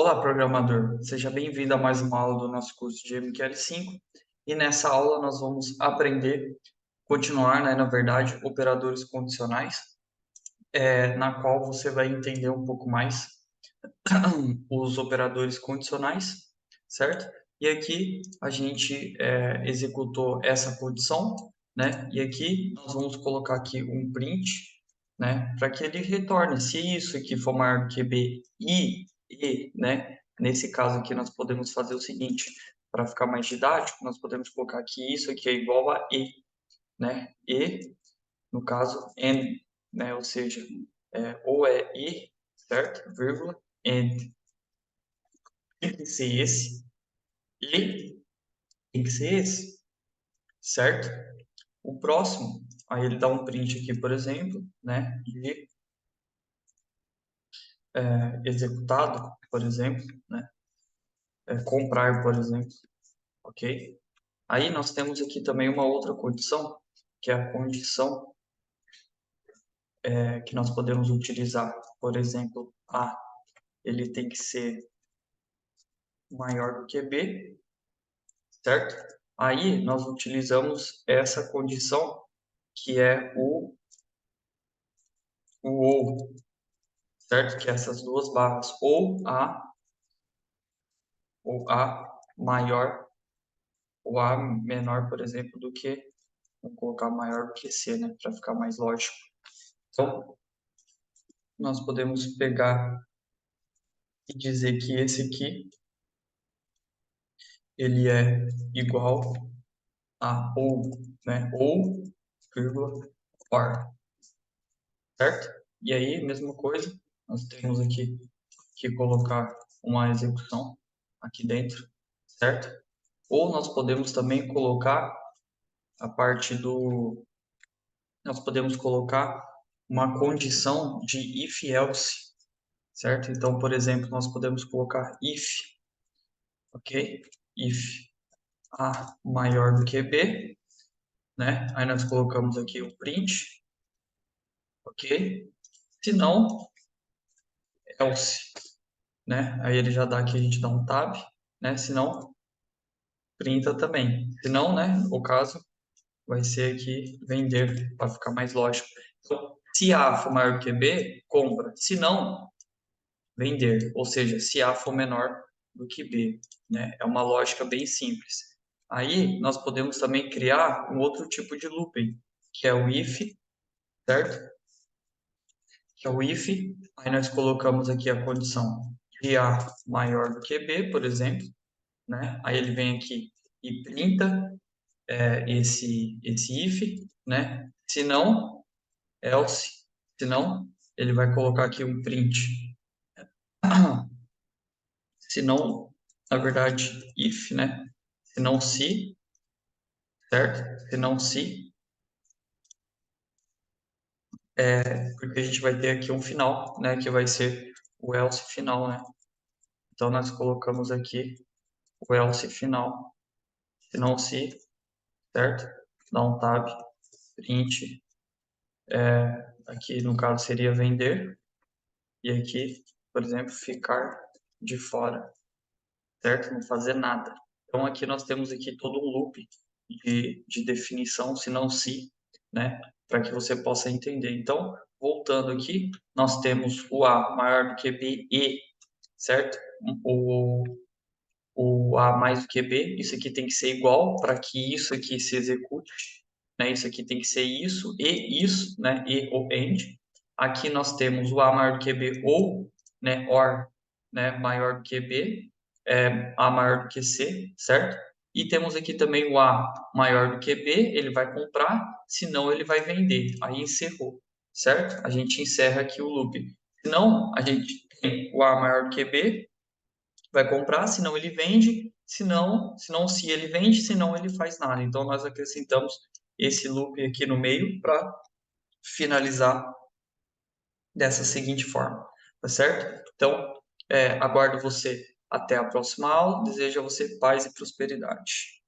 Olá, programador. Seja bem-vindo a mais uma aula do nosso curso de MQL5. E nessa aula nós vamos aprender, continuar, na verdade, operadores condicionais, na qual você vai entender um pouco mais os operadores condicionais, certo? E aqui a gente executou essa condição, né? E aqui nós vamos colocar aqui um print, né? Para que ele retorne. Se isso aqui for maior do que b e, né? Nesse caso aqui nós podemos fazer o seguinte, para ficar mais didático, nós podemos colocar que isso aqui é igual a e, né? E, no caso, n, né? Ou seja, ou é e, certo? Vírgula, and. Tem que ser esse e tem que ser esse, certo? O próximo, aí ele dá um print aqui, por exemplo, né? De executado, por exemplo, né? Comprar, por exemplo, ok? Aí nós temos aqui também uma outra condição, que é a condição que nós podemos utilizar, por exemplo, A, ele tem que ser maior do que B, certo? Aí nós utilizamos essa condição que é o ou, certo? Que é essas duas barras, ou A maior, ou A menor, por exemplo, do que, vamos colocar maior do que C, né? Para ficar mais lógico. Então, nós podemos pegar e dizer que esse aqui, ele é igual a ou, né? Ou, vírgula, or, certo? E aí, mesma coisa, nós temos aqui que colocar uma execução aqui dentro, certo? Ou nós podemos também colocar a parte do... Nós podemos colocar uma condição de if-else, certo? Então, por exemplo, nós podemos colocar if, ok? If A maior do que B, né? Aí nós colocamos aqui o print, ok? Se não, else, né? Aí ele já dá aqui, a gente dá um tab, né? Se não, printa também. Se não, né? O caso vai ser aqui vender, para ficar mais lógico. Então, se A for maior do que B, compra. Se não, vender. Ou seja, se A for menor do que B, né? É uma lógica bem simples. Aí, nós podemos também criar um outro tipo de looping, que é o if, certo? Que é o if, aí nós colocamos aqui a condição de A maior do que B, por exemplo, né? Aí ele vem aqui e printa esse if, né? Se não, else, se não, ele vai colocar aqui um print. Se não, na verdade, if, né? Se não se, certo? Se não se, porque a gente vai ter aqui um final, né? Que vai ser o else final, né? Então, nós colocamos aqui o else final. Se não se, certo? Dá um tab, print. Aqui, no caso, seria vender. E aqui, por exemplo, ficar de fora, certo? Não fazer nada. Então, aqui nós temos aqui todo um loop de definição, se não se, né? Para que você possa entender. Então, voltando aqui, nós temos o A maior do que B e, certo? O, o A mais do que B, isso aqui tem que ser igual para que isso aqui se execute, né? Isso aqui tem que ser isso, né? E ou AND. Aqui nós temos o A maior do que B ou, né? OR, né? Maior do que B, A maior do que C, certo? E temos aqui também o A maior do que B, ele vai comprar, senão ele vai vender. Aí encerrou, certo? A gente encerra aqui o loop. Senão, a gente tem o A maior do que B, vai comprar, senão ele vende, senão se ele vende, senão ele faz nada. Então nós acrescentamos esse loop aqui no meio para finalizar dessa seguinte forma, tá certo? Então, aguardo você até a próxima aula, desejo a você paz e prosperidade.